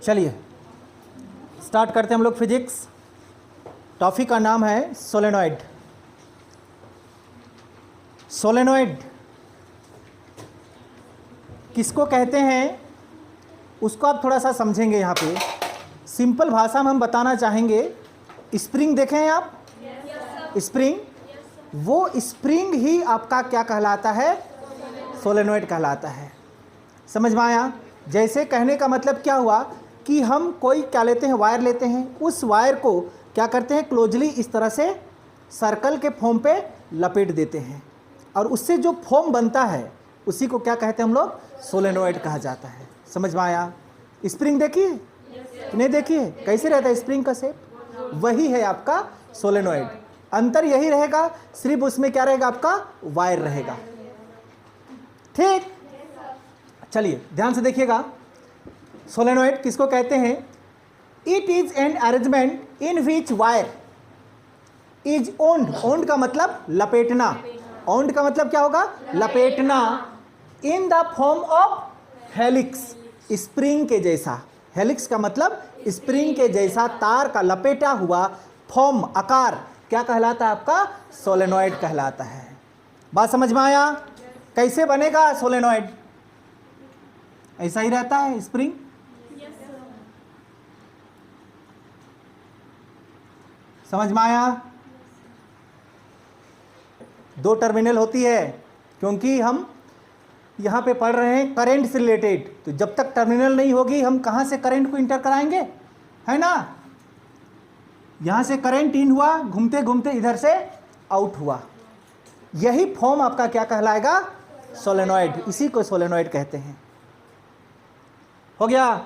चलिए स्टार्ट करते हैं हम लोग फिजिक्स। टॉपिक का नाम है सोलेनॉइड। सोलेनॉइड किसको कहते हैं उसको आप थोड़ा सा समझेंगे। यहाँ पे सिंपल भाषा में हम बताना चाहेंगे, स्प्रिंग देखें हैं आप? स्प्रिंग, वो स्प्रिंग ही आपका क्या कहलाता है? सोलेनॉइड कहलाता है। समझ में आया? जैसे कहने का मतलब क्या हुआ कि हम कोई क्या लेते हैं, वायर लेते हैं, उस वायर को क्या करते हैं, क्लोजली इस तरह से सर्कल के फॉर्म पे लपेट देते हैं और उससे जो फॉर्म बनता है उसी को क्या कहते हैं हम लोग? सोलेनॉइड कहा जाता है। समझ में आया? स्प्रिंग देखिए नहीं देखिए कैसे रहता है स्प्रिंग का शेप, वही है आपका सोलेनॉइड। अंतर यही रहेगा, सिर्फ उसमें क्या रहेगा, आपका वायर रहेगा। ठीक, चलिए ध्यान से देखिएगा। सोलेनॉइड किसको कहते हैं? It is an arrangement in which wire is wound. Wound का मतलब लपेटना। ओन्ड का मतलब क्या होगा? लपेटना। In the form of helix, spring के जैसा। हेलिक्स का मतलब स्प्रिंग के जैसा तार का लपेटा हुआ फॉर्म, आकार क्या कहलाता है? आपका सोलेनॉइड कहलाता है। बात समझ में आया? कैसे बनेगा सोलेनॉइड? ऐसा ही रहता है स्प्रिंग। समझ में आया? दो टर्मिनल होती है, क्योंकि हम यहाँ पे पढ़ रहे हैं करंट से रिलेटेड, तो जब तक टर्मिनल नहीं होगी हम कहाँ से करंट को इंटर कराएंगे, है ना? यहाँ से करंट इन हुआ, घूमते घूमते इधर से आउट हुआ, यही फॉर्म आपका क्या कहलाएगा? सोलेनॉइड। इसी को सोलेनॉइड कहते हैं। हो गया?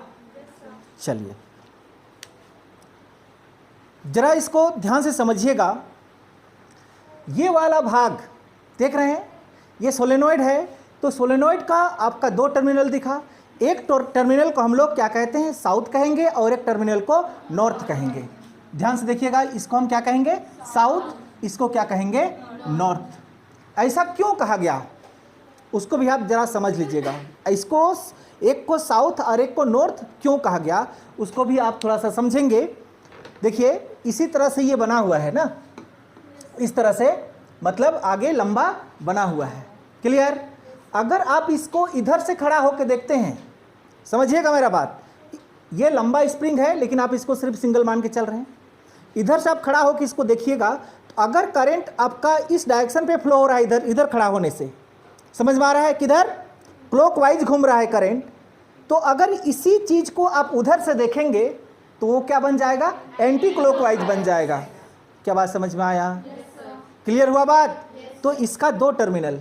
चलिए जरा इसको ध्यान से समझिएगा। ये वाला भाग देख रहे हैं, ये सोलेनॉइड है। तो सोलेनॉइड का आपका दो टर्मिनल दिखा। एक टर्मिनल को हम लोग क्या कहते हैं? साउथ कहेंगे, और एक टर्मिनल को नॉर्थ कहेंगे। ध्यान से देखिएगा, इसको हम क्या कहेंगे? साउथ, इसको क्या कहेंगे? नॉर्थ। ऐसा क्यों कहा गया उसको भी आप जरा समझ लीजिएगा। इसको एक को साउथ और एक को नॉर्थ क्यों कहा गया उसको भी आप थोड़ा सा समझेंगे। देखिए इसी तरह से ये बना हुआ है ना, इस तरह से, मतलब आगे लंबा बना हुआ है। क्लियर? अगर आप इसको इधर से खड़ा होकर देखते हैं, समझिएगा मेरा बात, ये लंबा स्प्रिंग है लेकिन आप इसको सिर्फ सिंगल मान के चल रहे हैं। इधर से आप खड़ा होकर इसको देखिएगा, तो अगर करंट आपका इस डायरेक्शन पे फ्लो हो रहा है, इधर इधर खड़ा होने से, समझ में आ रहा है किधर क्लॉकवाइज घूम रहा है करंट, तो अगर इसी चीज को आप उधर से देखेंगे तो वो क्या बन जाएगा? एंटी क्लॉकवाइज बन जाएगा। क्या बात समझ में आया? क्लियर हुआ बात? तो इसका दो टर्मिनल,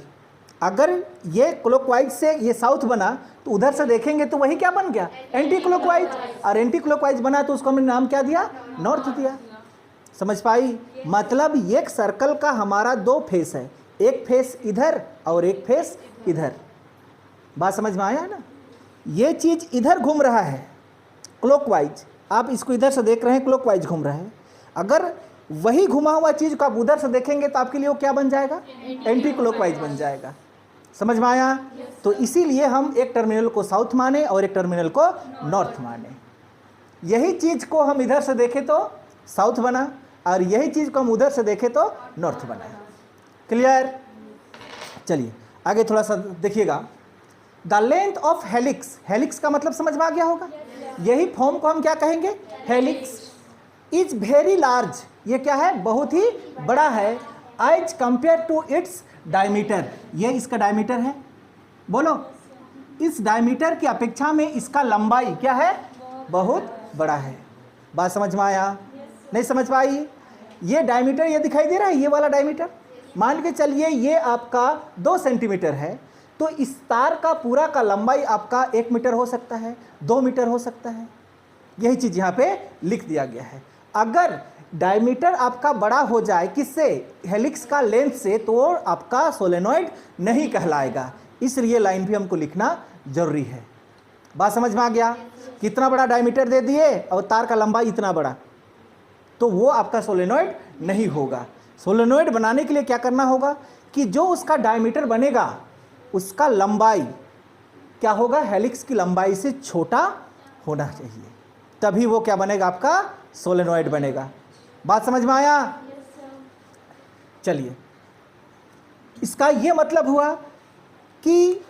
अगर ये क्लॉकवाइज से ये साउथ बना तो उधर से देखेंगे तो वही क्या बन गया? Anti clockwise. और एंटी क्लॉकवाइज बना तो उसको हमने नाम क्या दिया? नॉर्थ दिया। समझ पाई? मतलब एक सर्कल का हमारा दो फेस है, एक फेस इधर और एक फेस इधर। बात समझ में आया ना? ये चीज इधर घूम रहा है क्लॉकवाइज, आप इसको इधर से देख रहे हैं क्लॉकवाइज घूम रहा है। अगर वही घुमा हुआ चीज को आप उधर से देखेंगे तो आपके लिए वो क्या बन जाएगा? एंटी क्लॉकवाइज बन जाएगा। समझ में आया? तो इसीलिए हम एक टर्मिनल को साउथ माने और एक टर्मिनल को नॉर्थ माने। यही चीज को हम इधर से देखें तो साउथ बना, और यही चीज को हम उधर से देखें तो नॉर्थ बना। क्लियर? चलिए आगे थोड़ा सा देखिएगा। The length of helix, helix का मतलब समझ में आ गया होगा, यही फॉर्म को हम क्या कहेंगे? हेलिक्स। इज वेरी लार्ज, ये क्या है? बहुत ही बड़ा है। As compare to its diameter, ये इसका डायमीटर है। बोलो, इस डायमीटर की अपेक्षा में इसका लंबाई क्या है? बहुत बड़ा है। बात समझ में आया? नहीं समझ पाई? ये डायमीटर ये दिखाई दे रहा है, ये वाला डायमीटर, मान के चलिए ये आपका 2 सेंटीमीटर है, तो इस तार का पूरा का लंबाई आपका 1 मीटर हो सकता है, 2 मीटर हो सकता है। यही चीज यहाँ पे लिख दिया गया है। अगर डायमीटर आपका बड़ा हो जाए किससे? हेलिक्स का लेंथ से, तो आपका सोलेनॉइड नहीं कहलाएगा। इसलिए लाइन भी हमको लिखना जरूरी है। बात समझ में आ गया? कितना बड़ा डायमीटर दे दिए और तार का लंबाई इतना बड़ा, तो वो आपका सोलेनॉइड नहीं होगा। सोलेनॉइड बनाने के लिए क्या करना होगा कि जो उसका डायमीटर बनेगा उसका लंबाई क्या होगा? हेलिक्स की लंबाई से छोटा होना चाहिए। तभी वो क्या बनेगा, आपका सोलेनॉइड बनेगा। बात समझ में आया? चलिए, इसका ये मतलब हुआ कि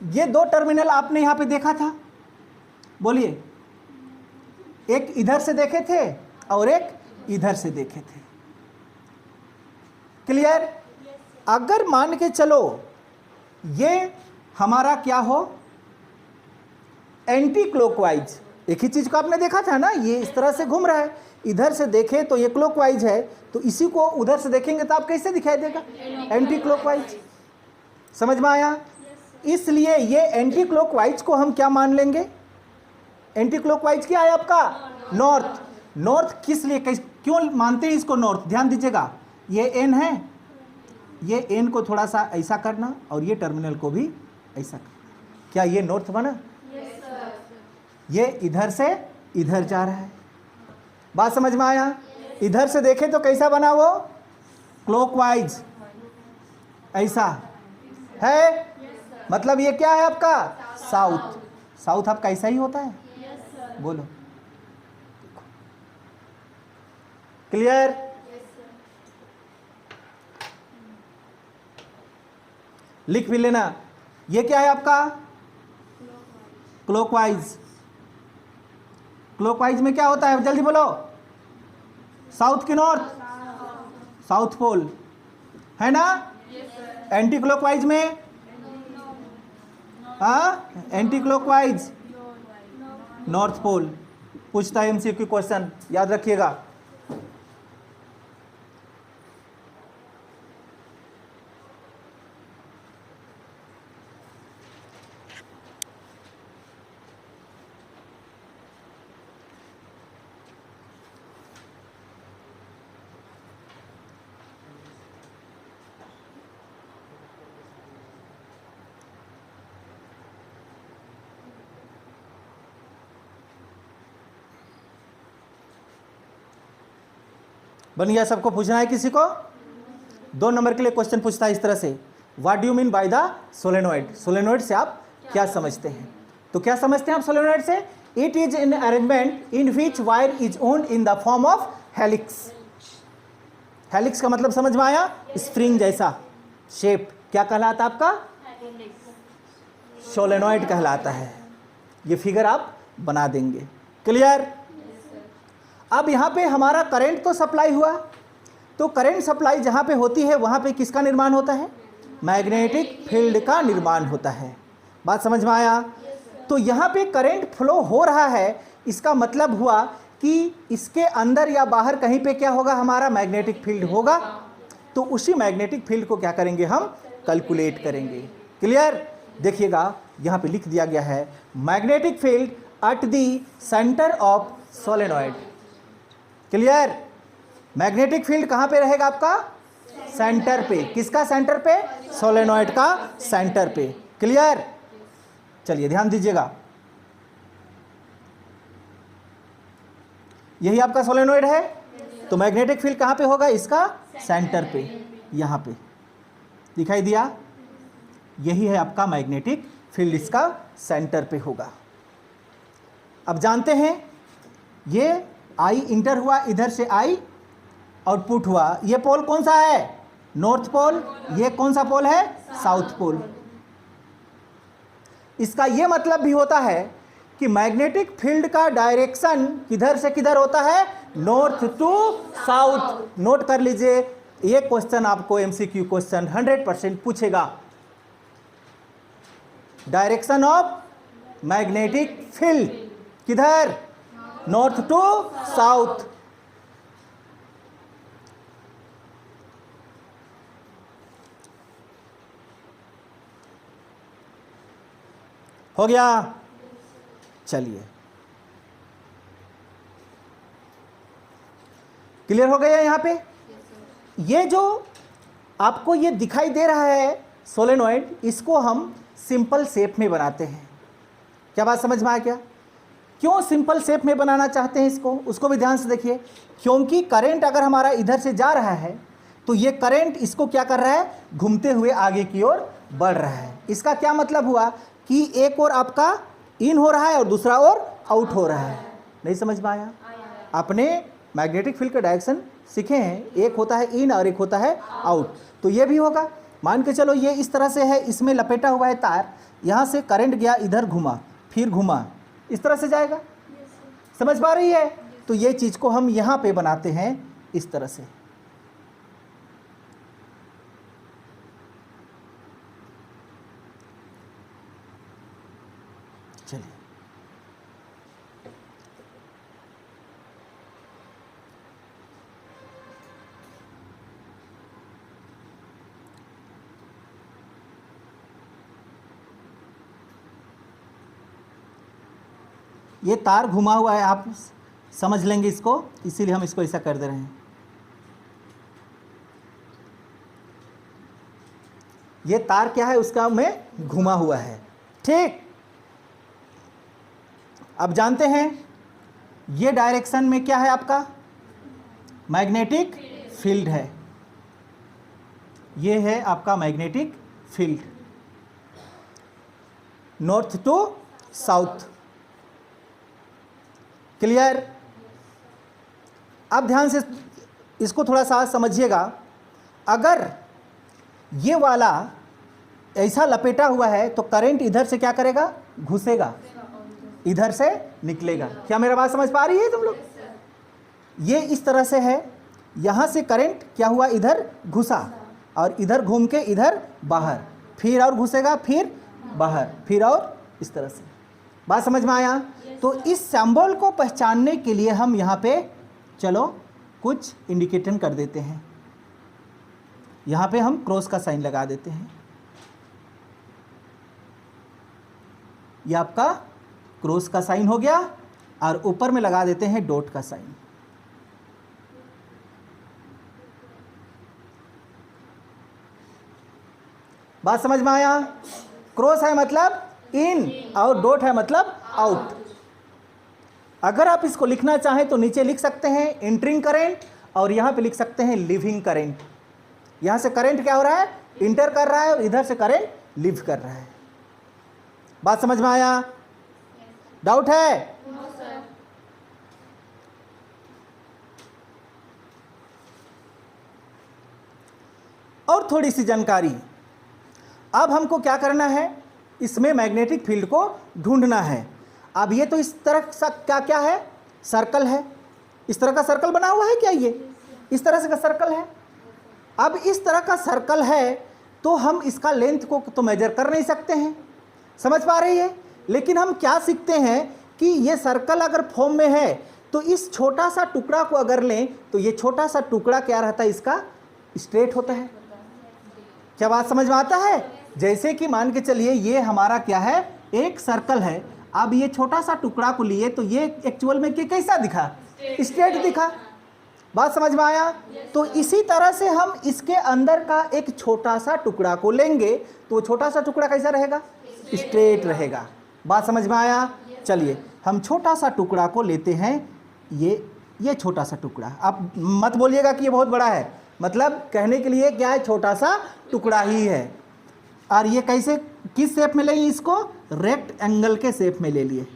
ये दो टर्मिनल आपने यहां पे देखा था, बोलिए, एक इधर से देखे थे और एक इधर से देखे थे। क्लियर? अगर मान के चलो ये हमारा क्या हो, एंटी क्लॉकवाइज, एक ही चीज को आपने देखा था ना, ये इस तरह से घूम रहा है, इधर से देखे तो ये क्लॉकवाइज है, तो इसी को उधर से देखेंगे तो आप कैसे दिखाई देगा, एंटी क्लॉकवाइज। समझ में आया? इसलिए ये एंटी क्लॉकवाइज को हम क्या मान लेंगे, एंटी क्लॉकवाइज क्या है आपका, नॉर्थ। नॉर्थ किस लिए, क्यों मानते हैं इसको नॉर्थ, ध्यान दीजिएगा, ये एन है, ये एन को थोड़ा सा ऐसा करना और ये टर्मिनल को भी ऐसा करना, क्या ये नॉर्थ बना? ये इधर से इधर जा रहा है। बात समझ में आया? इधर से देखें तो कैसा बना वो, क्लॉकवाइज, ऐसा है, मतलब ये क्या है आपका, साउथ। साउथ आपका ऐसा ही होता है, बोलो, क्लियर? लिख भी लेना, ये क्या है आपका, क्लॉकवाइज। क्लॉकवाइज में क्या होता है, जल्दी बोलो, साउथ की नॉर्थ, साउथ पोल है ना। एंटी क्लॉकवाइज में, हाँ, एंटी क्लॉकवाइज नॉर्थ पोल। पूछता है एमसीक्यू क्वेश्चन, याद रखिएगा। बन गया? सबको पूछना है किसी को? 2 नंबर के लिए क्वेश्चन पूछता है इस तरह से, what do you mean by the solenoid. Solenoid से आप क्या समझते हैं? तो क्या समझते हैं आप सोलेनॉइड से? It is an arrangement in which wire is owned in the form of helix. Helix का मतलब समझ में आया? स्प्रिंग जैसा शेप, क्या कहलाता आपका, सोलेनॉइड कहलाता है। ये फिगर आप बना देंगे, क्लियर? अब यहाँ पे हमारा करंट तो सप्लाई हुआ, तो करंट सप्लाई जहाँ पे होती है वहाँ पे किसका निर्माण होता है, मैग्नेटिक फील्ड का निर्माण होता है। बात समझ में आया? तो यहाँ पे करंट फ्लो हो रहा है, इसका मतलब हुआ कि इसके अंदर या बाहर कहीं पे क्या होगा, हमारा मैग्नेटिक फील्ड होगा। तो उसी मैग्नेटिक फील्ड को क्या करेंगे, हम कैलकुलेट करेंगे। क्लियर? देखिएगा यहाँ पे लिख दिया गया है, magnetic field at the centre of solenoid. Clear? Magnetic field कहाँ पे रहेगा आपका, सेंटर पे। किसका सेंटर पे, सोलेनॉइड का सेंटर पे। क्लियर? चलिए ध्यान दीजिएगा, यही आपका सोलेनॉइड है, तो मैग्नेटिक फील्ड कहाँ पे होगा, इसका सेंटर पे, यहाँ पे दिखाई दिया, यही है आपका मैग्नेटिक फील्ड, इसका सेंटर पे होगा। अब जानते हैं ये आई इंटर हुआ, इधर से आई आउटपुट हुआ, ये पोल कौन सा है, नॉर्थ पोल, ये कौन सा पोल है, साउथ पोल। इसका ये मतलब भी होता है कि मैग्नेटिक फील्ड का डायरेक्शन किधर से किधर होता है, नॉर्थ टू साउथ। नोट कर लीजिए, ये क्वेश्चन आपको एमसीक्यू क्वेश्चन 100% पूछेगा। डायरेक्शन ऑफ मैग्नेटिक फील्ड किधर, नॉर्थ टू साउथ। हो गया? चलिए, क्लियर हो गया? यहां पे ये जो आपको ये दिखाई दे रहा है सोलेनॉइड, इसको हम सिंपल शेप में बनाते हैं। क्या बात समझ में आ गया? क्यों सिंपल शेप में बनाना चाहते हैं इसको, उसको भी ध्यान से देखिए। क्योंकि करंट अगर हमारा इधर से जा रहा है तो ये करंट इसको क्या कर रहा है, घूमते हुए आगे की ओर बढ़ रहा है। इसका क्या मतलब हुआ कि एक और आपका इन हो रहा है और दूसरा और आउट हो रहा है। नहीं समझ में आया? आपने मैग्नेटिक फील्ड का डायरेक्शन सीखे हैं, एक होता है इन और एक होता है आउट। तो ये भी होगा, मान के चलो ये इस तरह से है, इसमें लपेटा हुआ है तार, यहाँ से करंट गया, इधर घुमा, फिर घुमा, इस तरह से जाएगा। समझ पा रही है? तो ये चीज़ को हम यहाँ पे बनाते हैं इस तरह से। चलिए, ये तार घुमा हुआ है, आप समझ लेंगे इसको, इसीलिए हम इसको ऐसा कर दे रहे हैं। ये तार क्या है, उसका में घुमा हुआ है, ठीक। अब जानते हैं ये डायरेक्शन में क्या है, आपका मैग्नेटिक फील्ड है। ये है आपका magnetic field, north to south. Clear? अब ध्यान से इसको थोड़ा सा समझिएगा। अगर ये वाला ऐसा लपेटा हुआ है तो करंट इधर से क्या करेगा, घुसेगा, इधर से निकलेगा। क्या मेरा बात समझ पा रही है तुम लोग? ये इस तरह से है, यहाँ से करंट क्या हुआ, इधर घुसा और इधर घूम के इधर बाहर, फिर और घुसेगा, फिर बाहर, फिर और इस तरह से। बात समझ में आया? तो इस सिंबल को पहचानने के लिए हम यहाँ पे चलो कुछ इंडिकेशन कर देते हैं। यहाँ पे हम क्रॉस का साइन लगा देते हैं। ये आपका क्रॉस का साइन हो गया और ऊपर में लगा देते हैं डॉट का साइन। बात समझ में आया? क्रॉस है मतलब इन और डॉट है मतलब आउट। अगर आप इसको लिखना चाहें तो नीचे लिख सकते हैं एंटरिंग करंट और यहाँ पे लिख सकते हैं लीविंग करंट। यहाँ से करंट क्या हो रहा है, इंटर कर रहा है और इधर से करंट लीव कर रहा है। बात समझ में आया? डाउट है? और थोड़ी सी जानकारी। अब हमको क्या करना है, इसमें मैग्नेटिक फील्ड को ढूंढना है। अब ये तो इस तरह सा क्या क्या है, सर्कल है, इस तरह का सर्कल बना हुआ है क्या, ये इस तरह से का सर्कल है। अब इस तरह का सर्कल है तो हम इसका लेंथ को तो मेजर कर नहीं सकते हैं, समझ पा रही है? लेकिन हम क्या सीखते हैं कि ये सर्कल अगर फॉर्म में है तो इस छोटा सा टुकड़ा को अगर लें तो ये छोटा सा टुकड़ा क्या रहता है, इसका स्ट्रेट होता है। क्या बात समझ में आता है? जैसे कि मान के चलिए ये हमारा क्या है, एक सर्कल है। अब ये छोटा सा टुकड़ा को लिए तो ये एक्चुअल में कैसा दिखा, स्ट्रेट दिखा। बात समझ में आया? तो इसी तरह से हम इसके अंदर का एक छोटा सा टुकड़ा को लेंगे तो छोटा सा टुकड़ा कैसा रहेगा, स्ट्रेट रहेगा। बात समझ में आया? चलिए हम छोटा सा टुकड़ा को लेते हैं, ये छोटा सा टुकड़ा। आप मत बोलिएगा कि ये बहुत बड़ा है, मतलब कहने के लिए क्या है, छोटा सा टुकड़ा ही है। और ये कैसे, किस शेप में लेंगे इसको, रेक्ट एंगल के शेप में ले लिए,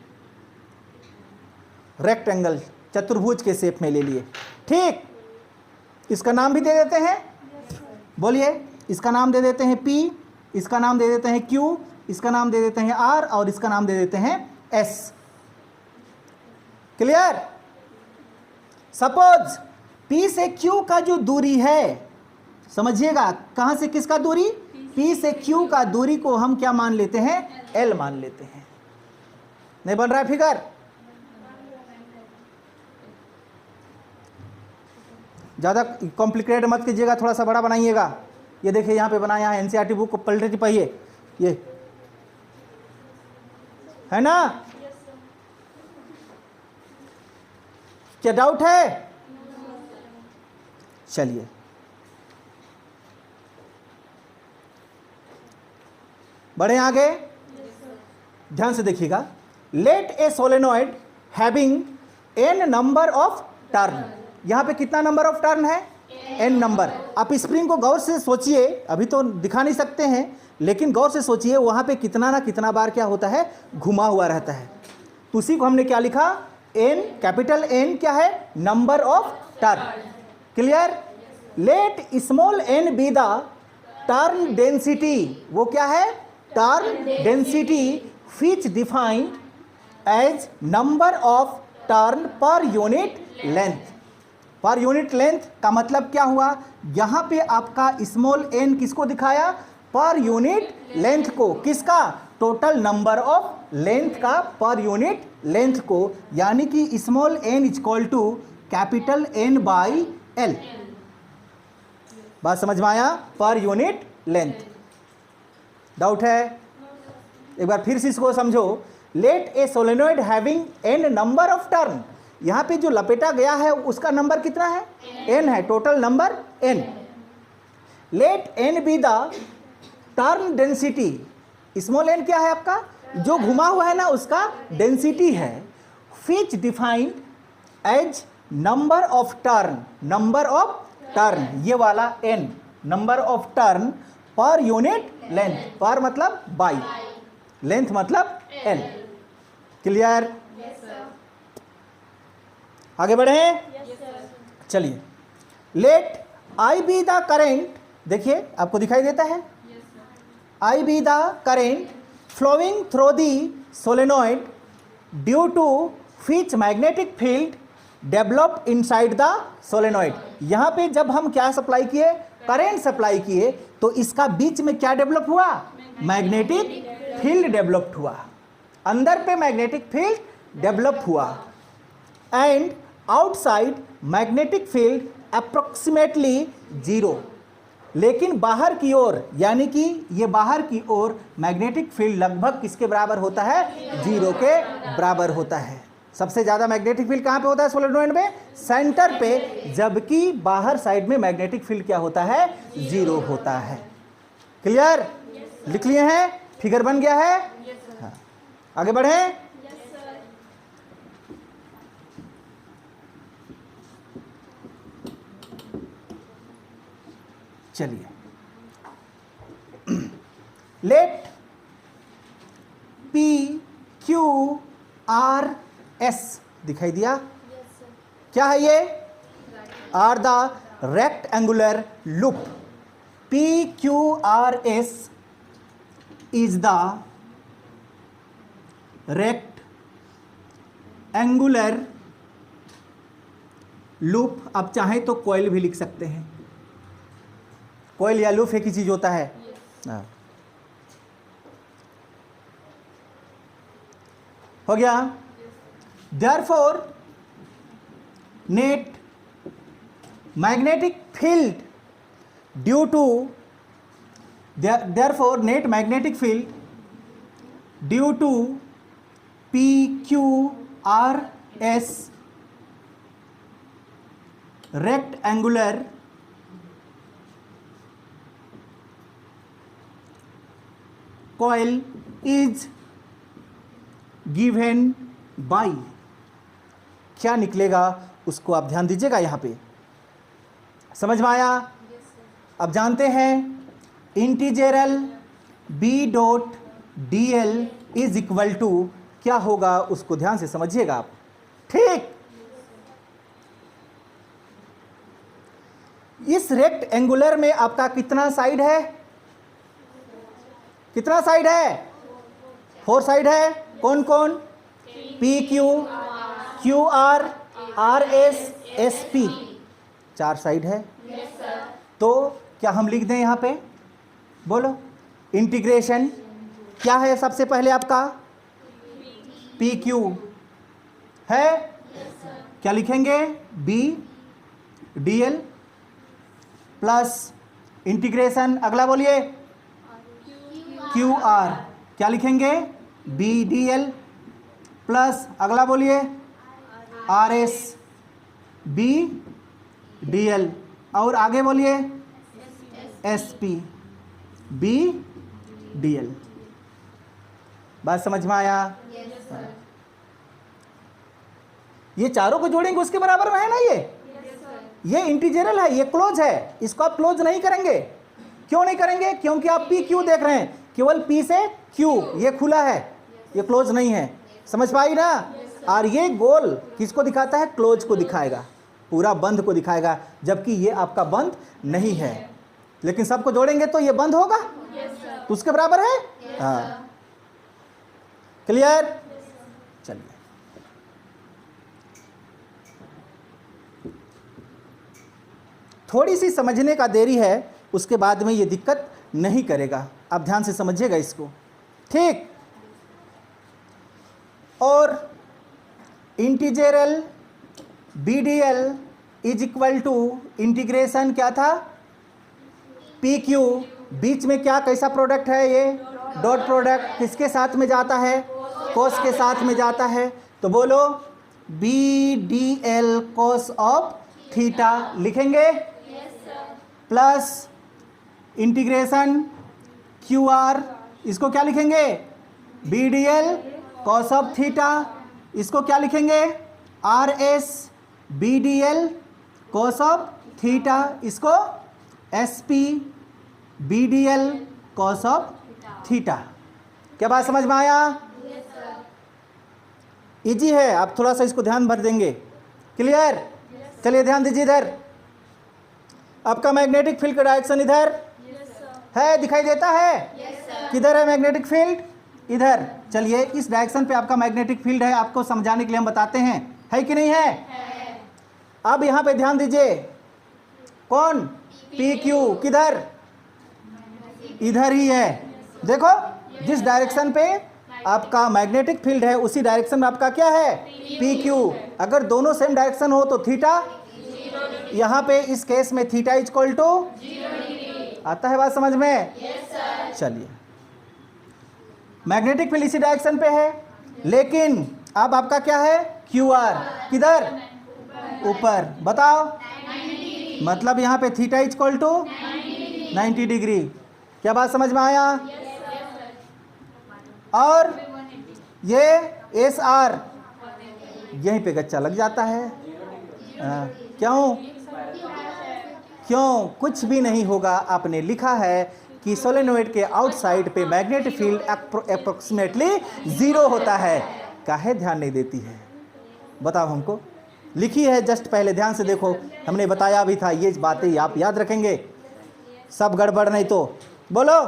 रेक्ट एंगल चतुर्भुज के शेप में ले लिए, ठीक। इसका नाम भी दे देते हैं, बोलिए, इसका नाम दे देते हैं P, इसका नाम दे देते हैं Q, इसका नाम दे देते हैं R और इसका नाम दे देते हैं S। क्लियर? सपोज P से Q का जो दूरी है, समझिएगा, कहां से किसका दूरी, P से Q का दूरी को हम क्या मान लेते हैं, L मान लेते हैं। नहीं बन रहा है फिगर? ज़्यादा कॉम्प्लिकेटेड मत कीजिएगा, थोड़ा सा बड़ा बनाइएगा। ये देखिए यहाँ पे बना, यहाँ एनसीईआरटी बुक को पलटे पाइए, ये है ना। क्या डाउट है? चलिए बढ़े आगे, ध्यान से देखिएगा। Let a solenoid having n number of turn, यहाँ पे कितना नंबर ऑफ टर्न है, n नंबर। आप स्प्रिंग को गौर से सोचिए, अभी तो दिखा नहीं सकते हैं लेकिन गौर से सोचिए, वहाँ पे कितना ना कितना बार क्या होता है, घुमा हुआ रहता है। तो उसी को हमने क्या लिखा, एन, कैपिटल एन क्या है? Number of turn. Clear? Let small N be the turn density, वो क्या है? Turn density which defined as number of turn per unit length. Per unit length का मतलब क्या हुआ? यहां पे आपका स्मॉल एन किसको दिखाया? पर यूनिट लेंथ को। किसका? टोटल नंबर ऑफ लेंथ का पर यूनिट लेंथ को, यानी कि small N is equal to capital N by L. बात समझ में आया? पर यूनिट लेंथ। डाउट है? एक बार फिर से इसको समझो। Let a solenoid having N number of turn, यहां पे जो लपेटा गया है उसका नंबर कितना है? एन है, total number N. Let N be the turn density, small N क्या है आपका? जो घुमा हुआ है ना उसका डेंसिटी है। Which defined as number of turn, number of turn ये वाला n, number of turn per unit length. Per मतलब बाई, लेंथ मतलब एन। क्लियर? आगे बढ़े? चलिए। Let I be the current, देखिए आपको दिखाई देता है, I be the current flowing through the solenoid due to which magnetic field develop inside the solenoid. यहां पे जब हम क्या सप्लाई किए? करेंट सप्लाई किए, तो इसका बीच में क्या डेवलप हुआ? मैग्नेटिक फील्ड डेवलप हुआ, अंदर पे मैग्नेटिक फील्ड डेवलप हुआ। And outside magnetic field approximately 0, लेकिन बाहर की ओर, यानी कि ये बाहर की ओर मैग्नेटिक फील्ड लगभग किसके बराबर होता है? 0 के बराबर होता है। सबसे ज़्यादा मैग्नेटिक फील्ड कहाँ पे होता है सोलेनॉइड में? सेंटर पे, जबकि बाहर साइड में मैग्नेटिक फील्ड क्या होता है? 0 होता है। क्लियर? लिख लिए हैं? फिगर बन गया है? हाँ। आगे बढ़े। चलिए। Let P Q R S दिखाई दिया? क्या है ये? Are the rectangular loop. P Q R S is the rectangular loop. आप चाहें तो कॉइल भी लिख सकते हैं, कॉइल या लूप एक ही चीज होता है। हो गया? Therefore net magnetic field due to, therefore net magnetic field due to P Q R S rectangular coil is given by, क्या निकलेगा उसको आप ध्यान दीजिएगा यहां पे। समझ में आया? अब जानते हैं integral b dot D L is equal to क्या होगा, उसको ध्यान से समझिएगा आप। ठीक? इस रेक्टेंगुलर में आपका कितना साइड है? कितना साइड है? 4 साइड है। कौन कौन? P Q, Q R, R S, S P, 4 side है। तो क्या हम लिख दें यहां पे? बोलो। इंटीग्रेशन क्या है सबसे पहले आपका? पी क्यू है, क्या लिखेंगे? B D L plus integration, अगला बोलिए, क्यू आर, क्या लिखेंगे? बी डी एल प्लस अगला बोलिए R S B D L, और आगे बोलिए S P B D L. बात समझ में आया? ये चारों को जोड़ेंगे उसके बराबर में है ना ये इंटीजरल है, ये क्लोज है, इसको आप क्लोज नहीं करेंगे। क्यों नहीं करेंगे? क्योंकि आप पी क्यू देख रहे हैं, केवल पी से क्यू, ये खुला है, ये क्लोज नहीं है। समझ पाई ना? और ये गोल किसको दिखाता है? क्लोज को दिखाएगा, पूरा बंद को दिखाएगा, जबकि ये आपका बंद नहीं है। लेकिन सबको जोड़ेंगे तो ये बंद होगा, तो उसके बराबर है। हाँ, क्लियर? चलिए, थोड़ी सी समझने का देरी है, उसके बाद में ये दिक्कत नहीं करेगा। आप ध्यान से समझिएगा इसको, ठीक? और integral BDL is equal to integration क्या था? PQ, बीच में क्या कैसा प्रोडक्ट है? ये डॉट प्रोडक्ट किसके साथ में जाता है? कोस के साथ में जाता है। तो बोलो BDL कोस ऑफ थीटा लिखेंगे, प्लस इंटीग्रेशन QR, इसको क्या लिखेंगे? BDL कॉस ऑफ थीटा, इसको क्या लिखेंगे? RS BDL cos of theta, इसको SP BDL cos of theta. क्या बात समझ में आया? इजी है, आप थोड़ा सा इसको ध्यान भर देंगे। क्लियर? चलिए ध्यान दीजिए, इधर आपका मैग्नेटिक फील्ड का डायरेक्शन इधर है, दिखाई देता है? किधर है मैग्नेटिक फील्ड? इधर। चलिए, इस डायरेक्शन पे आपका मैग्नेटिक फील्ड है, आपको समझाने के लिए हम बताते हैं, है कि नहीं है? अब यहाँ पे ध्यान दीजिए, कौन? PQ किधर? इधर ही है। देखो, जिस डायरेक्शन पे आपका मैग्नेटिक फील्ड है उसी डायरेक्शन में आपका क्या है? PQ। अगर दोनों सेम डायरेक्शन हो तो थीटा, यहाँ पे इस केस में थीटा इज इक्वल टू, आता है बात समझ में? चलिए, मैग्नेटिक फील्ड इसी डायरेक्शन पे है, लेकिन अब आपका क्या है? QR किधर? ऊपर। बताओ, मतलब यहाँ पे theta is equal to 90 degree. क्या बात समझ में आया? और ये SR यहीं पे गच्चा लग जाता है। क्यों? क्यों? कुछ भी नहीं होगा। आपने लिखा है कि सोलेनोइड के आउटसाइड पे मैग्नेटिक फील्ड अप्रोक्सीमेटली 0 होता है। काहे ध्यान नहीं देती है? बताओ हमको। लिखी है जस्ट पहले, ध्यान से देखो, हमने बताया भी था। ये बातें आप याद रखेंगे, सब गड़बड़ नहीं तो बोलो।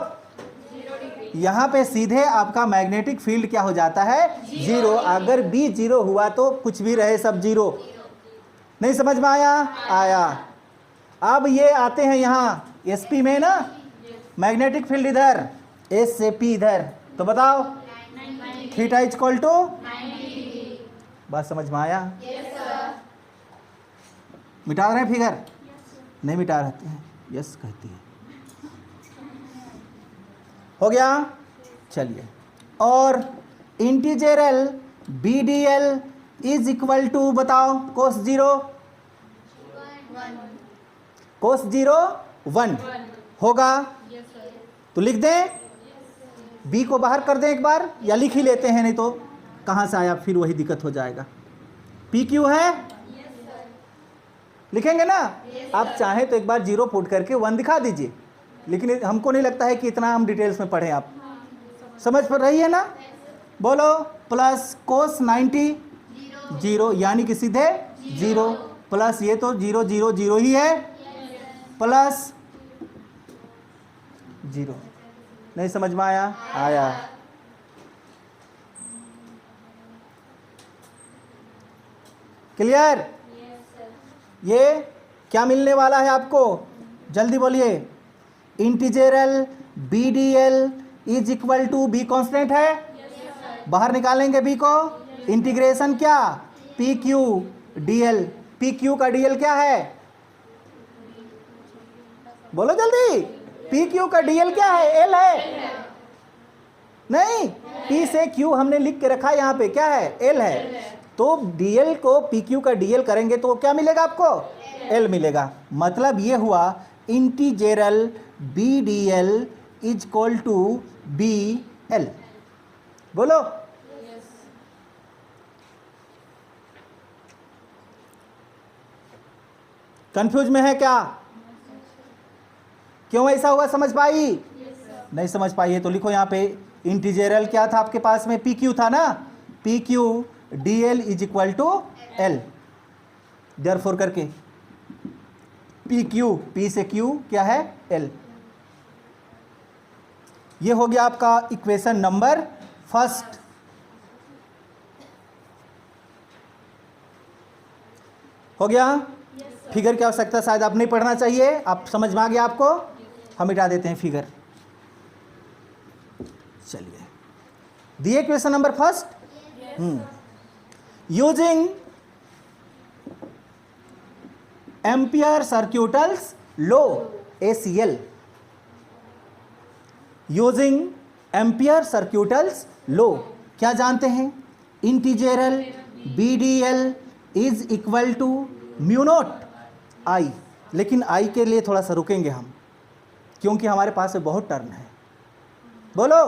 यहाँ पे सीधे आपका मैग्नेटिक फील्ड क्या हो जाता है? 0। अगर B 0 हुआ तो कुछ भी रहे सब 0। नहीं समझ में आया? आया। अब ये आते हैं यहाँ SP में ना, मैग्नेटिक फील्ड इधर, S से P इधर, तो बताओ थीटा इज इक्वल टू, बात समझ में आया? मिटा रहे हैं फिगर? नहीं मिटा रहते हैं, यस कहती है। हो गया? चलिए, और integral BDL is equal to, बताओ, कोस 0, कोस 0 1 होगा। तो लिख दें, B को बाहर कर दें एक बार, या लिख ही लेते हैं, नहीं तो कहाँ से आया फिर वही दिक्कत हो जाएगा। PQ है, लिखेंगे ना? आप चाहें तो एक बार 0 पुट करके 1 दिखा दीजिए, लेकिन हमको नहीं लगता है कि इतना हम डिटेल्स में पढ़ें। आप समझ पड़ रही है ना? बोलो, प्लस कोस 90 0, यानी कि सीधे 0, प्लस ये तो 0 0 0 ही है, प्लस 0। नहीं समझ में आया? आया। क्लियर? ये क्या मिलने वाला है आपको? जल्दी बोलिए। Integral BDL is equal to, B constant है, बाहर निकालेंगे B को। इंटीग्रेशन क्या? PQ DL। PQ का DL क्या है? बोलो जल्दी। PQ का DL क्या है? L है? नहीं, P से Q हमने लिख के रखा है, यहाँ पे क्या है? L है। तो DL को PQ का DL करेंगे तो क्या मिलेगा आपको? L मिलेगा। मतलब ये हुआ integral BDL is equal to BL। बोलो। कंफ्यूज में है क्या? क्यों ऐसा हुआ? समझ पाई? नहीं समझ पाई है तो लिखो यहाँ पे, इंटीजरल क्या था आपके पास में? PQ था ना? PQ D L is equal to L, therefore करके पी क्यू, पी से क्यू क्या है एल। ये हो गया आपका इक्वेशन नंबर फर्स्ट। हो गया। फिगर की आवश्यकता शायद आप नहीं पढ़ना चाहिए, आप समझ में आ गया आपको, हम मिटा देते हैं फिगर। चलिए दिए question number first. Using ampere circuital's law ACL, using ampere circuital's law क्या जानते हैं, integral BDL is equal to mu naught I. लेकिन आई के लिए थोड़ा सा रुकेंगे हम, क्योंकि हमारे पास में बहुत टर्न है। बोलो,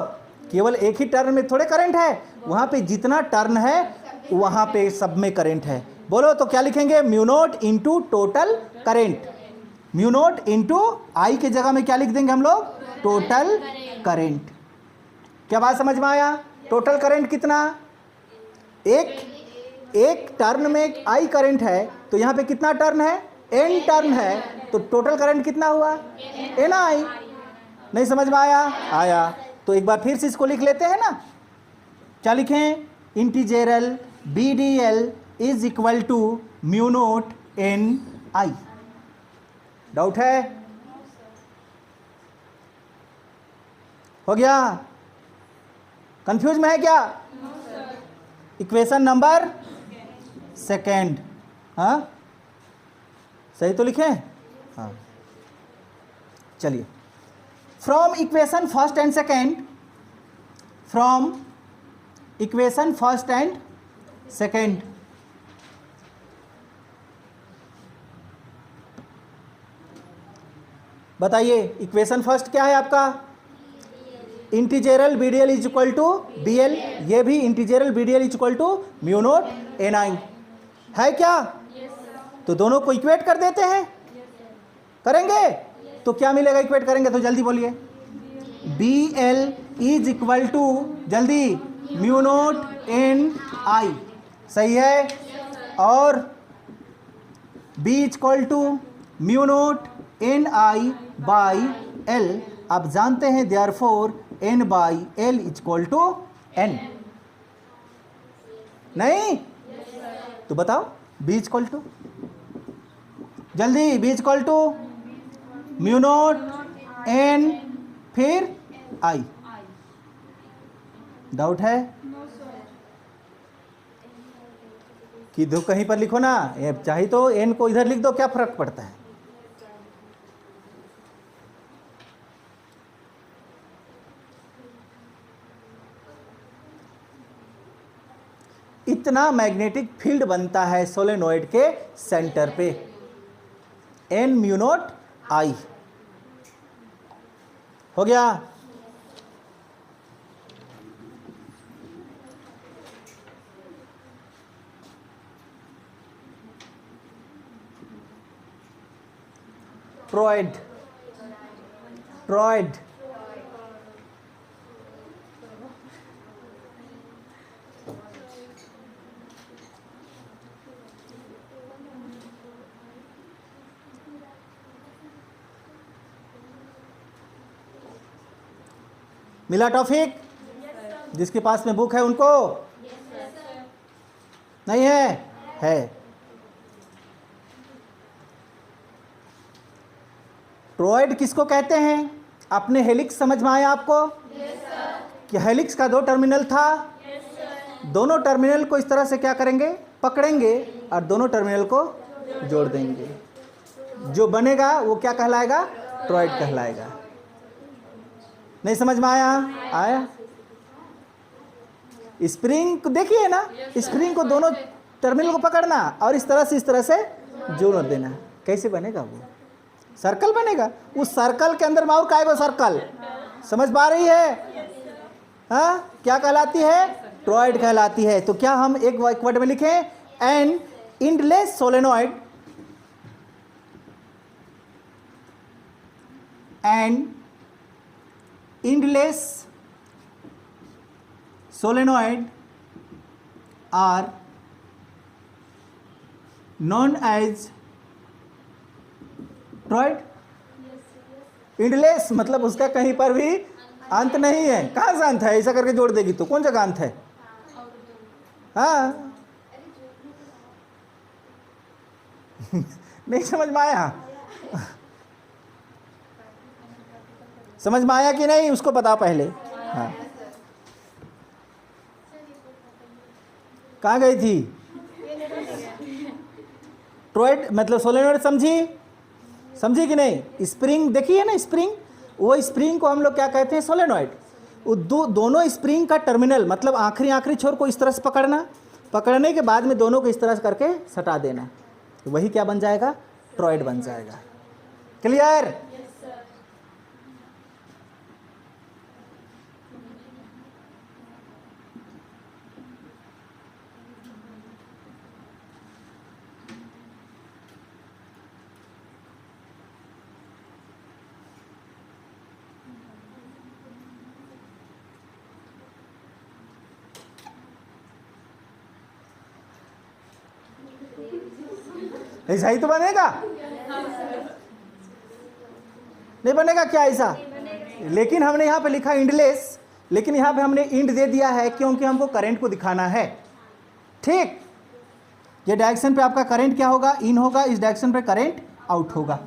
केवल एक ही टर्न में थोड़े करंट है, वहाँ पे जितना टर्न है वहाँ पे सब में करंट है। बोलो तो क्या लिखेंगे, mu naught into total current. Mu naught into I के जगह में क्या लिख देंगे हम लोग, टोटल करेंट। क्या बात समझ में आया। टोटल करंट कितना, एक टर्न में आई करंट है, तो यहाँ पे कितना टर्न है, n टर्न है, तो टोटल करंट कितना हुआ, NI। नहीं समझ में आया, आया तो एक बार फिर से इसको लिख लेते हैं ना। क्या लिखें, integral BDL is equal to mu naught NI। Doubt है, हो गया, कंफ्यूज में है क्या। इक्वेशन नंबर सेकेंड, हाँ सही तो लिखें, हाँ चलिए। From equation first and second, from equation first and second, बताइए इक्वेशन फर्स्ट क्या है आपका, integral BDL is equal to BL, ये भी integral BDL is equal to mu naught NI है क्या। तो दोनों को इक्वेट कर देते हैं, करेंगे तो क्या मिलेगा, इक्वेट करेंगे तो जल्दी बोलिए, BL इज इक्वल टू जल्दी म्यू नोट NI, सही है, और B is equal to mu naught NI by L। आप जानते हैं therefore N by L is equal to N, नहीं तो बताओ B इज इक्वल टू, जल्दी B is equal to mu naught N फिर I। डाउट है कि दो कहीं पर लिखो ना, चाहे तो N को इधर लिख दो, क्या फर्क पड़ता है। इतना मैग्नेटिक फील्ड बनता है सोलेनोइड के सेंटर पे, N म्यू नॉट I। हो गया। ट्रॉयड, ट्रॉयड मिला टॉपिक, जिसके पास में बुक है उनको, नहीं है। ट्रॉयड किसको कहते हैं, अपने हेलिक्स समझ में आया आपको, कि हेलिक्स का दो टर्मिनल था, दोनों टर्मिनल को इस तरह से क्या करेंगे, पकड़ेंगे और दोनों टर्मिनल को जोड़ देंगे, जो बनेगा वो क्या कहलाएगा, ट्रॉयड कहलाएगा। नहीं समझ में आया, आया। स्प्रिंग को देखिए ना, स्प्रिंग को दोनों टर्मिनल को पकड़ना और इस तरह से जोड़ देना, कैसे बनेगा, वो सर्कल बनेगा। उस सर्कल के अंदर माउर का सर्कल, समझ पा रही है, हाँ क्या कहलाती है, ट्रॉयड कहलाती है। तो क्या हम एक वर्ड में लिखें, an endless solenoid, and endless solenoid are known as टॉयड। इंडलेस मतलब उसका कहीं पर भी अंत नहीं है। कहाँ से अंत है? ऐसा करके जोड़ देगी तो कौन जगह अंत है? हाँ नहीं समझ में आया? समझ में आया कि नहीं उसको बताओ पहले। हाँ कहाँ गई थी? टॉयड मतलब सोलेनोइड समझी? समझी कि नहीं? स्प्रिंग देखी है ना, स्प्रिंग, वो स्प्रिंग को हम लोग क्या कहते हैं? सोलेनोइड। वो दोनों स्प्रिंग का टर्मिनल मतलब आखिरी छोर को इस तरह से पकड़ना, पकड़ने के बाद में दोनों को इस तरह से करके सटा देना, तो वही क्या बन जाएगा? टॉयड बन जाएगा। क्लियर? ऐसा ही तो बनेगा, नहीं बनेगा क्या ऐसा? लेकिन हमने यहाँ पे लिखा इंडलेस, लेकिन यहाँ पे हमने इंड दे दिया है क्योंकि हमको करंट को दिखाना है। ठीक, ये डायरेक्शन पे आपका करंट क्या होगा? इन होगा, इस डायरेक्शन पे करंट आउट होगा।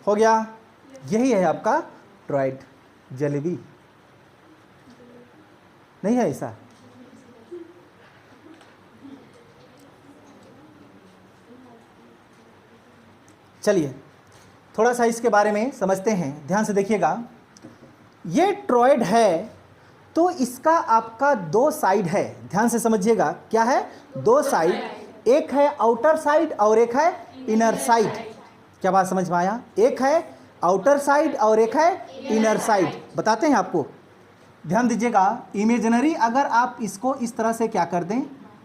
हो गया? यही है आपका टॉयड। जलेबी नहीं है ऐसा? चलिए थोड़ा सा इसके बारे में समझते हैं, ध्यान से देखिएगा। ये टॉयड है तो इसका आपका दो साइड है, ध्यान से समझिएगा। क्या है? दो साइड, एक है आउटर साइड और एक है इनर साइड। क्या बात समझ में आया? एक है आउटर साइड और एक है इनर साइड। बताते हैं आपको, ध्यान दीजिएगा। इमेजिनरी अगर आप इसको इस तरह से क्या कर दें,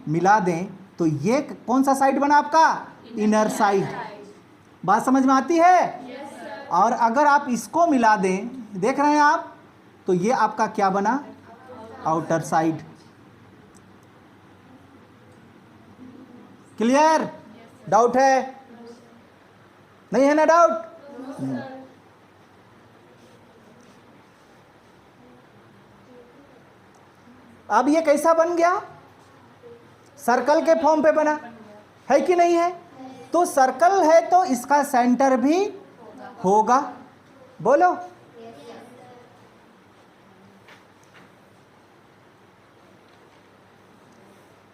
मिला दें, तो ये कौन सा साइड बना आपका? Inner side. बात समझ में आती है? और अगर आप इसको मिला दें, देख रहे हैं आप, तो ये आपका क्या बना? Outer side. क्लियर? डाउट है? नहीं है ना डाउट? अब ये कैसा बन गया? सर्कल के फॉर्म पे बना है कि नहीं है? तो सर्कल है तो इसका सेंटर भी होगा। बोलो।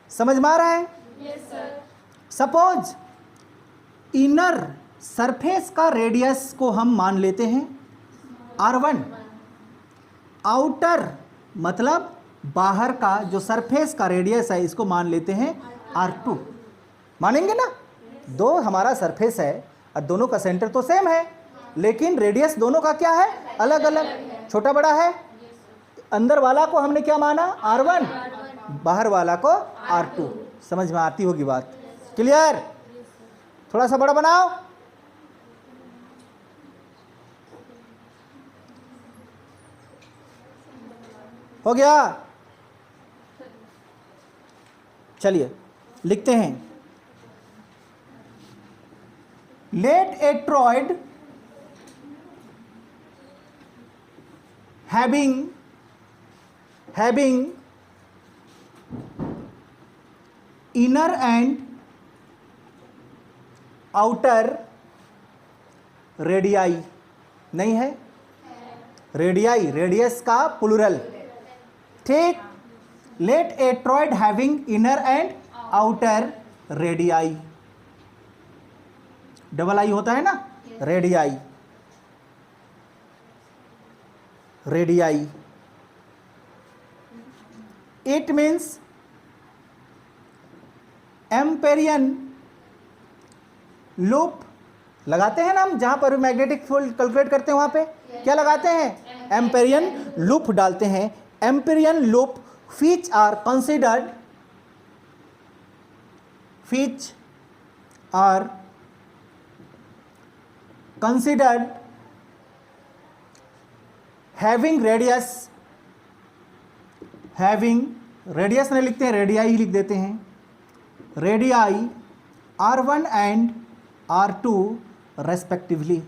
समझ में आ रहा है? सपोज इनर सरफेस का रेडियस को हम मान लेते हैं R1, आउटर मतलब बाहर का जो सरफेस का रेडियस है इसको मान लेते हैं R2। मानेंगे ना? दो हमारा सरफेस है और दोनों का सेंटर तो सेम है, लेकिन रेडियस दोनों का क्या है? अलग अलग, छोटा बड़ा है। अंदर वाला को हमने क्या माना? R1, बाहर वाला को R2। समझ में आती होगी बात? क्लियर? थोड़ा सा बड़ा बनाओ। हो गया? चलिए लिखते हैं। लेट ए टॉयड having inner and outer radii, नहीं है? रेडियाई, रेडियस का प्लूरल। ठीक, लेट ए टॉयड having inner and outer radii, double I होता है ना? Radii, radii. It means amperian loop लगाते हैं ना हम, जहां पर मैग्नेटिक फील्ड कैलकुलेट करते हैं वहां पे क्या लगाते हैं? एम्पेरियन लूप डालते हैं। Amperian loop which are considered having radius नहीं लिखते हैं, रेडियाई ही लिख देते हैं, radii R1 and R2 respectively.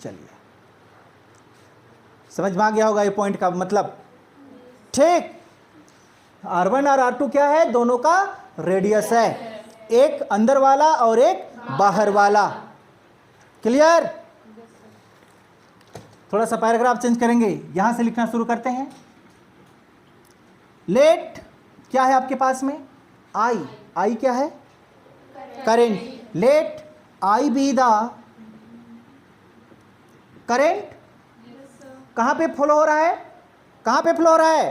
चलिए समझ में आ गया होगा ये पॉइंट का मतलब, ठीक। R1 और R2 क्या है, दोनों का रेडियस है, एक अंदर वाला और एक बाहर वाला। क्लियर? थोड़ा सा पैराग्राफ चेंज करेंगे, यहां से लिखना शुरू करते हैं। लेट क्या है आपके पास में, आई क्या है, current. Let I be the current, कहां पे फ्लो हो रहा है, कहां पे फ्लो हो रहा है,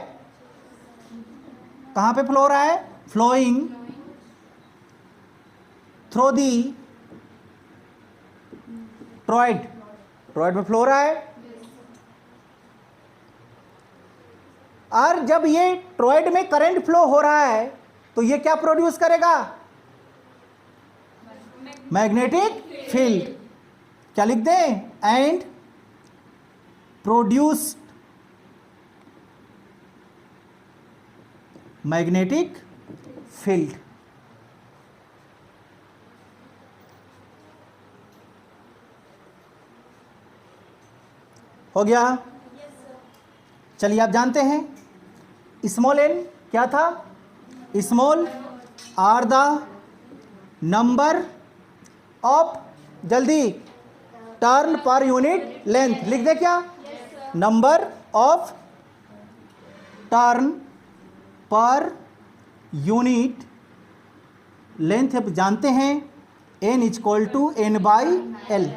कहां पे फ्लो हो रहा है, flowing through the toroid, toroid में फ्लो हो रहा है। और जब ये टॉरॉइड में करंट फ्लो हो रहा है तो ये क्या प्रोड्यूस करेगा, मैग्नेटिक फील्ड। क्या लिख दें, एंड प्रोड्यूस्ड मैग्नेटिक फील्ड। हो गया? चलिए आप जानते हैं स्मॉल n क्या था, small r the number of, जल्दी, टर्न पर यूनिट लेंथ लिख दे, क्या, number of turn per unit length जानते हैं, n equal to n by L,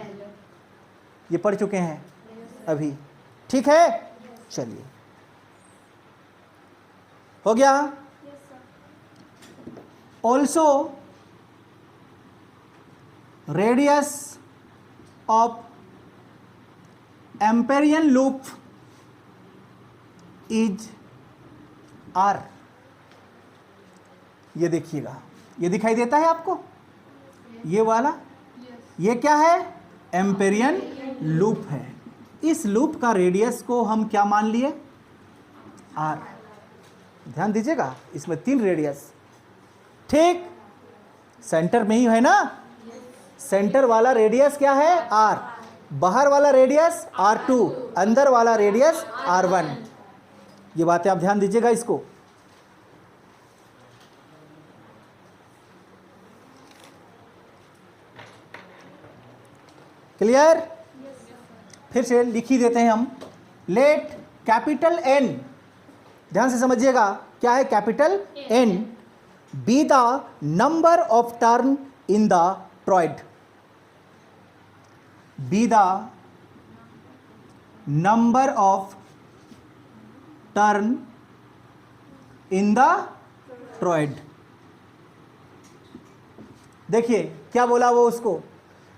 ये पढ़ चुके हैं अभी, ठीक है। चलिए हो गया। Also radius of amperian loop is r. ये देखिएगा, ये दिखाई देता है आपको, ये वाला, ये क्या है, एम्पेरियन लूप है। इस लूप का रेडियस को हम क्या मान लिए, आर। ध्यान दीजिएगा, इसमें 3 रेडियस, ठीक, सेंटर में ही है ना, सेंटर वाला रेडियस क्या है, आर, बाहर वाला रेडियस R2, अंदर वाला रेडियस R1। ये बातें आप ध्यान दीजिएगा इसको। क्लियर? फिर से लिख ही देते हैं हम। लेट कैपिटल N, ध्यान से समझिएगा, क्या है capital N, be the number of turn in the torrid, B the number of turn in the torrid. देखिए क्या बोला वो उसको,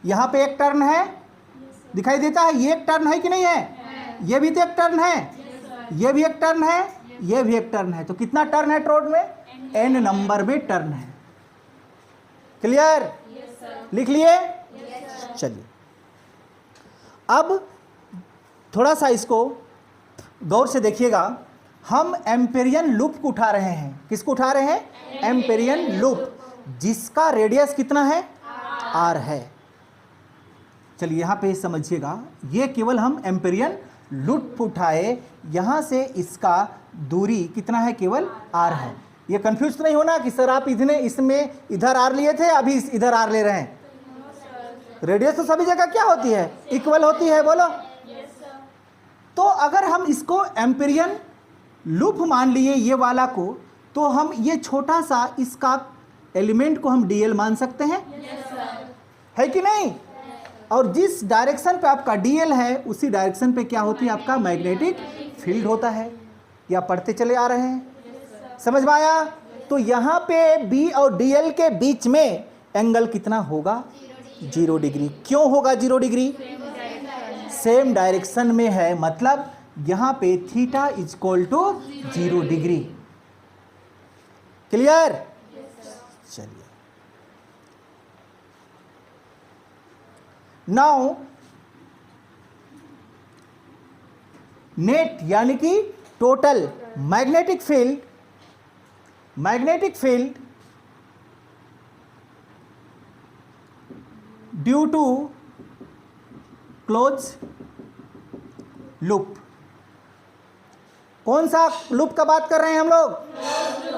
यहां पे एक टर्न है, दिखाई देता है, ये एक टर्न है कि नहीं है, ये भी तो एक टर्न है, ये भी एक टर्न है, ये भी एक टर्न है, तो कितना टर्न है टॉरॉइड में, n नंबर में टर्न है। क्लियर? लिख लिए? चलिए अब थोड़ा सा इसको गौर से देखिएगा। हम एम्पेरियन लूप को उठा रहे हैं, किसको उठा रहे हैं, एम्पेरियन लूप, जिसका रेडियस कितना है, आर है। चलिए यहाँ पे समझिएगा, ये केवल हम एम्पेरियन लूप उठाए, यहाँ से इसका दूरी कितना है, केवल आर है। ये कंफ्यूज तो नहीं होना कि सर आप इसमें इधर आर लिए थे, अभी इधर आर ले रहे हैं। रेडियस तो सभी जगह क्या होती है, इक्वल होती है, बोलो। तो अगर हम इसको एम्पेरियन लूप मान लिए ये वाला को, तो हम ये छोटा सा इसका एलिमेंट को हम डीएल मान सकते हैं, है कि नहीं। और जिस डायरेक्शन पे आपका डीएल है, उसी डायरेक्शन पे क्या होती है, आपका मैग्नेटिक फील्ड होता है। या पढ़ते चले आ रहे हैं, समझ में आया। तो यहाँ पे बी और डीएल के बीच में एंगल कितना होगा, 0 डिग्री। क्यों होगा 0 डिग्री, सेम डायरेक्शन में है, मतलब यहाँ पे theta equal to 0 degree. Clear? चलिए नाउ नेट यानी कि total magnetic field due to close loop. कौन सा लूप का बात कर रहे हैं हम लोग?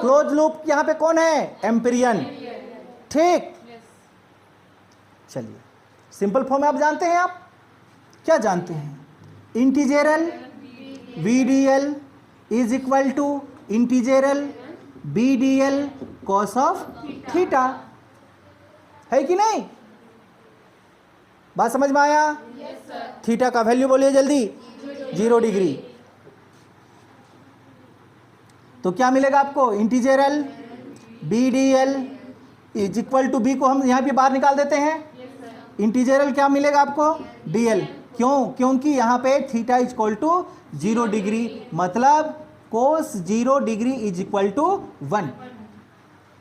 Close loop. यहां पे कौन है? एम्पिरियन। ठीक, चलिए सिंपल फॉर्म में आप जानते हैं। आप क्या जानते हैं? Integral VDL is equal to integral BDL cos of theta, है कि नहीं? बात समझ में आया? थीटा का वैल्यू बोलिए जल्दी। 0 डिग्री। तो क्या मिलेगा आपको? Integral BDL is equal to, B को हम यहां पे बाहर निकाल देते हैं। इंटीजरल क्या मिलेगा आपको? DL। क्यों? क्योंकि यहां पे theta is equal to 0 degree, मतलब cos 0 degree is equal to 1।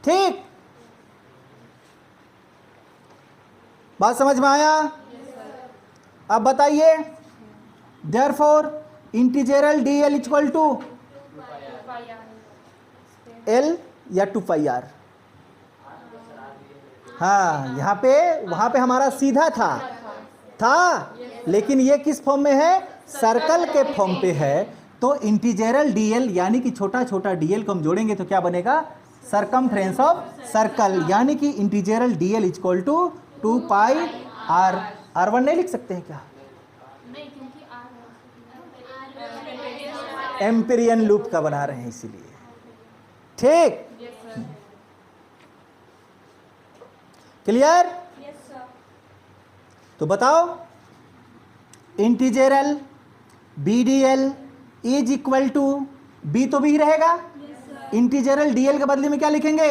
ठीक, बात समझ में आया? अब बताइए, therefore integral DL equal to L या 2πr। हाँ, यहाँ पे वहां पे हमारा सीधा था, लेकिन ये किस फॉर्म में है? सर्कल के फॉर्म पे है। तो इंटीजरल DL यानी कि छोटा छोटा DL को हम जोड़ेंगे तो क्या बनेगा? सरकमफ्रेंस ऑफ सर्कल, यानी कि इंटीजरल DL equal to 2πr। R1 नहीं लिख सकते हैं क्या? नहीं, क्योंकि एम्पिरियन लूप का बना रहे हैं इसीलिए। ठीक, क्लियर? तो बताओ, integral BDL is equal to, B तो भी रहेगा, इंटीजरल DL के बदले में क्या लिखेंगे?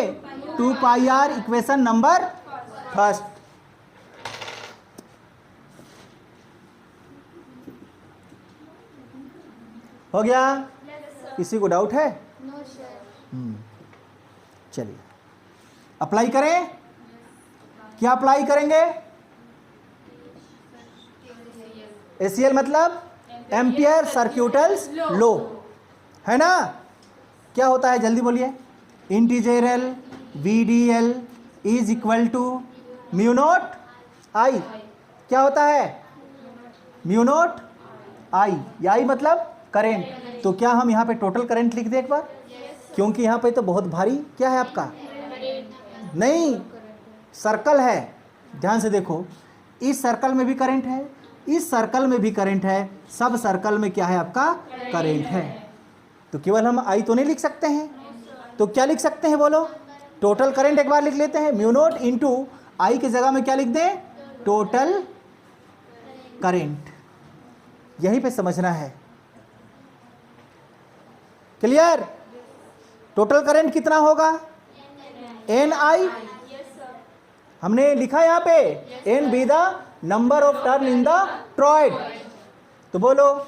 2πr। Equation number first. हो गया? किसी को डाउट है? चलिए अप्लाई करें। क्या अप्लाई करेंगे? ACL मतलब एम्पियर सर्क्यूटल्स लॉ, है ना? क्या होता है जल्दी बोलिए? Integral VDL is equal to mu naught I। क्या होता है? Mu naught I। I मतलब करेंट। तो क्या हम यहाँ पे टोटल करंट लिख दें एक बार? क्योंकि यहाँ पे तो बहुत भारी क्या है आपका? नहीं, सर्कल है। ध्यान से देखो, इस सर्कल में भी करंट है, इस सर्कल में भी करंट है, सब सर्कल में क्या है आपका? करंट है। तो केवल हम I तो नहीं लिख सकते हैं, तो क्या लिख सकते हैं बोलो? टोटल करंट एक बार लिख लेते हैं। म्यू नॉट इंटू I की जगह में क्या लिख दें? Total current. यहीं पे समझना है। क्लियर? टोटल करंट कितना होगा? NI। हमने लिखा यहां पे N be the number of turn in the toroid. तो बोलो,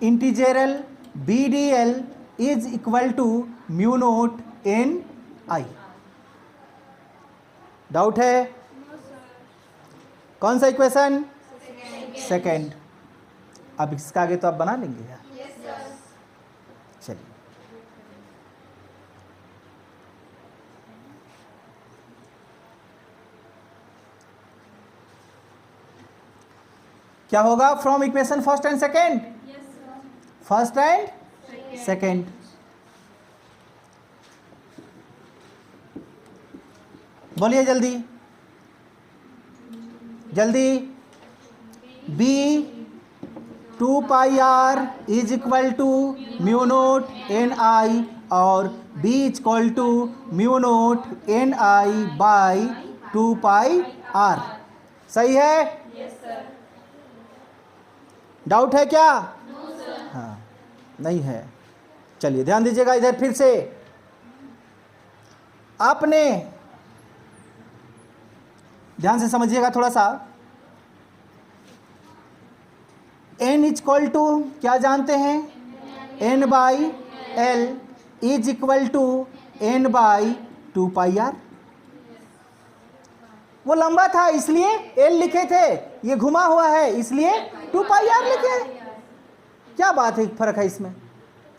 integral BDL is equal to mu naught NI। Doubt है? कौन सा इक्वेशन? सेकेंड। अब इसका आगे तो आप बना लेंगे यार। चलिए, क्या होगा from equation first and second? First and second. बोलिए जल्दी जल्दी। B 2πr is equal to mu naught NI और B is equal to mu naught NI by 2πr। सही है? डाउट है क्या? हाँ, नहीं है। चलिए ध्यान दीजिएगा इधर फिर से। आपने ध्यान से समझिएगा थोड़ा सा। N इज इक्वल टू क्या जानते हैं? N by L is equal to N by 2πr। वो लंबा था इसलिए L लिखे थे, ये घुमा हुआ है इसलिए 2πr लिखे। क्या बात है, फर्क है इसमें?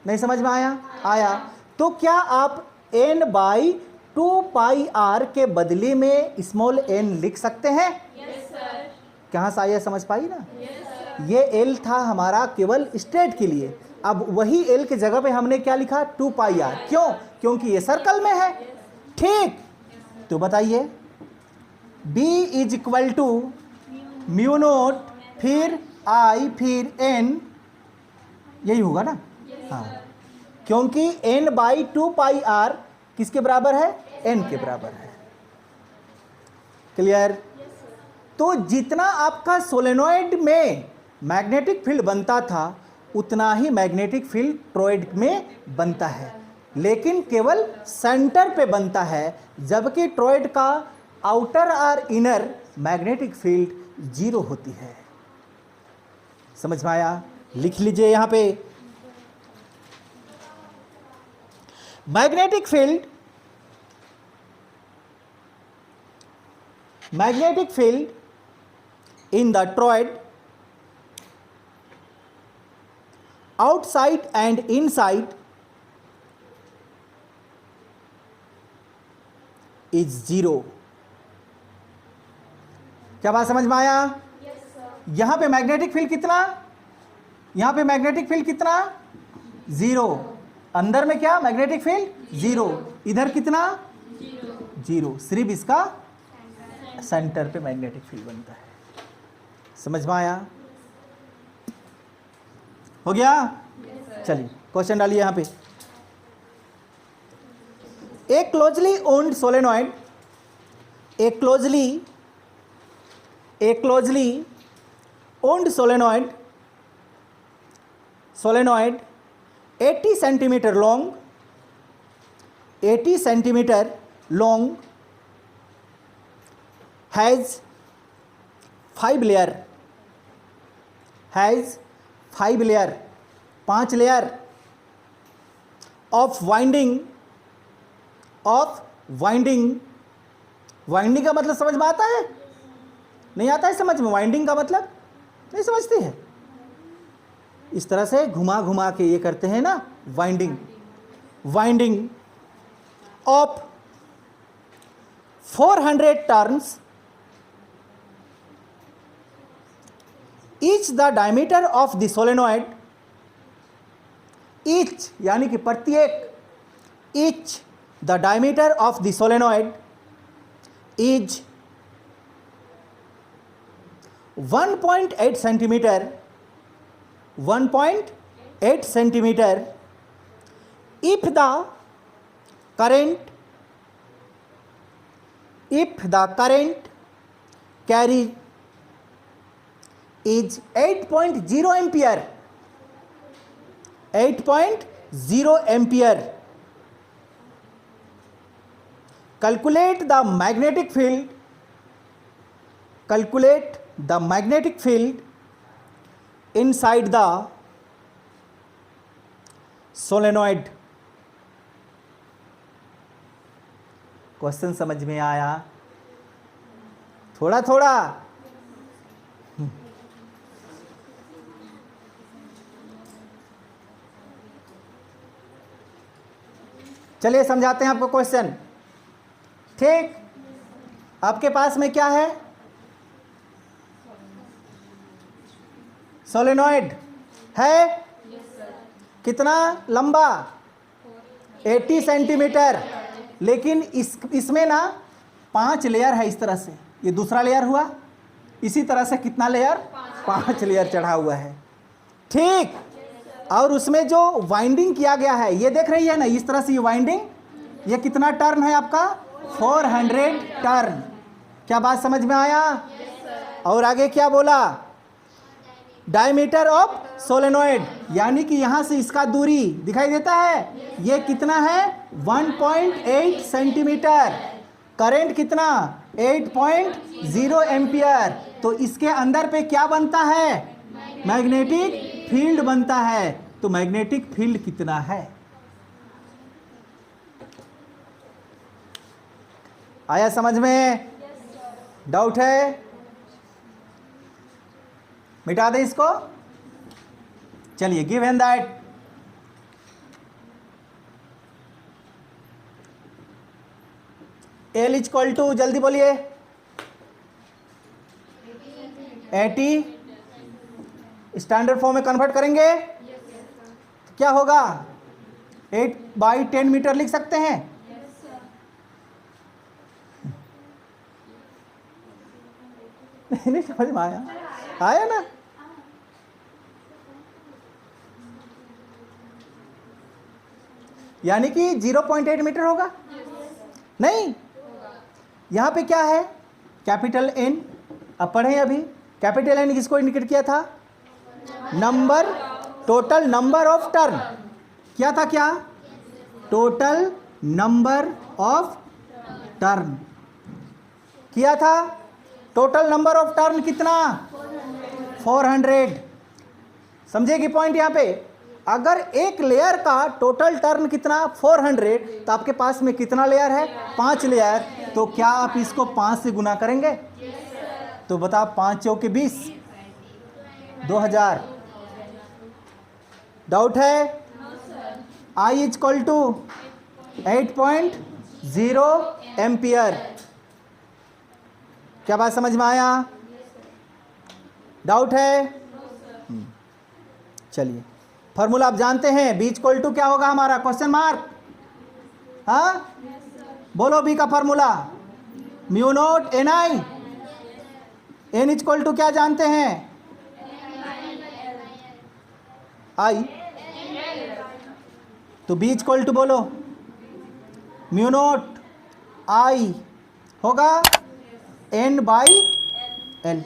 नहीं समझ में आया? आया। तो क्या आप n/2πr के बदले में स्मॉल n लिख सकते हैं? Yes sir. कहाँ से आया, समझ पाई ना? Yes sir. ये l था हमारा केवल स्ट्रेट के लिए, अब वही l के जगह पे हमने क्या लिखा? 2πr। क्यों? क्योंकि ये सर्कल में है। ठीक, तो बताइए b = म्यू नोट फिर i फिर n, यही होगा ना? हाँ, क्योंकि n/2πr किसके बराबर है? n के बराबर है। क्लियर? तो जितना आपका सोलेनॉइड में मैग्नेटिक फील्ड बनता था उतना ही मैग्नेटिक फील्ड टॉरॉयड में बनता है, लेकिन केवल सेंटर पे बनता है, जबकि टॉरॉयड का आउटर और इनर मैग्नेटिक फील्ड 0 होती है। समझ में आया? लिख लीजिए यहां पे, magnetic field in the toroid outside and inside is 0। क्या बात समझ में आया? यहां पे मैग्नेटिक फील्ड कितना? यहां पे मैग्नेटिक फील्ड कितना? 0। अंदर में क्या? Magnetic field 0। इधर कितना? 0। सिर्फ इसका सेंटर पे मैग्नेटिक फील्ड बनता है। समझ में आया? हो गया? चलिए क्वेश्चन डालिए यहां पे। A closely wound solenoid, a closely wound solenoid 80 centimetre long has 5 layer 5 layer of winding का मतलब समझ में आता है? नहीं आता है समझ में? वाइंडिंग का मतलब नहीं समझते हैं? इस तरह से घुमा घुमा के ये करते हैं ना, winding of 400 turns, each the diameter of the solenoid, each यानी कि प्रत्येक, each the diameter of the solenoid is 1.8 centimeter, 1.8 centimeter if the current carried is 8.0 ampere, 8.0 ampere. Calculate the magnetic field inside the solenoid. Question समझ में आया? थोड़ा थोड़ा चलिए समझाते हैं आपको क्वेश्चन। ठीक, आपके पास में क्या है? सोलेनॉइड है। कितना लंबा? 80 सेंटीमीटर। लेकिन इसमें ना 5 लेयर है इस तरह से, ये दूसरा लेयर हुआ, इसी तरह से कितना लेयर? 5 लेयर चढ़ा हुआ है। ठीक, और उसमें जो वाइंडिंग किया गया है ये देख रही है ना, इस तरह से ये वाइंडिंग, ये कितना टर्न है आपका? 400 टर्न। क्या बात समझ में आया? और आगे क्या बोला? डायमीटर ऑफ सोलेनॉइड, यानी कि यहां से इसका दूरी दिखाई देता है, ये कितना है? 1.8 सेंटीमीटर। करंट कितना? 8.0 एम्पियर। तो इसके अंदर पे क्या बनता है? मैग्नेटिक फील्ड बनता है। तो मैग्नेटिक फील्ड कितना है? आया समझ में? डाउट है? मिटा दे इसको। चलिए given that L equal to, जल्दी बोलिए, 80 स्टैंडर्ड फॉर्म में कन्वर्ट करेंगे तो क्या होगा? 8/10 मीटर लिख सकते हैं। नहीं समझ में आया ना? यानी कि 0.8 मीटर होगा? नहीं, यहां पे क्या है? Capital N। अब पढ़ें अभी, कैपिटल N किसको इंडिकेट किया था? Number, total number of turn. क्या था? क्या? टोटल नंबर ऑफ टर्न किया था। टोटल नंबर ऑफ टर्न कितना? 400। समझेगी पॉइंट यहां पे? अगर एक लेयर का टोटल टर्न कितना? 400, तो आपके पास में कितना लेयर है? 5 लेयर। तो क्या आप इसको 5 से गुना करेंगे? तो बताओ, 5 चौके 20, 2000। डाउट है? I equal to 8.0 ampere. क्या बात समझ में आया? डाउट है? चलिए, फॉर्मूला आप जानते हैं, B इक्वल टू क्या होगा हमारा? Question mark. हाँ, बोलो B का formula. Mu naught NI। N equal to क्या जानते हैं? I। तो B इक्वल टू बोलो, म्यू नोट I होगा N/L।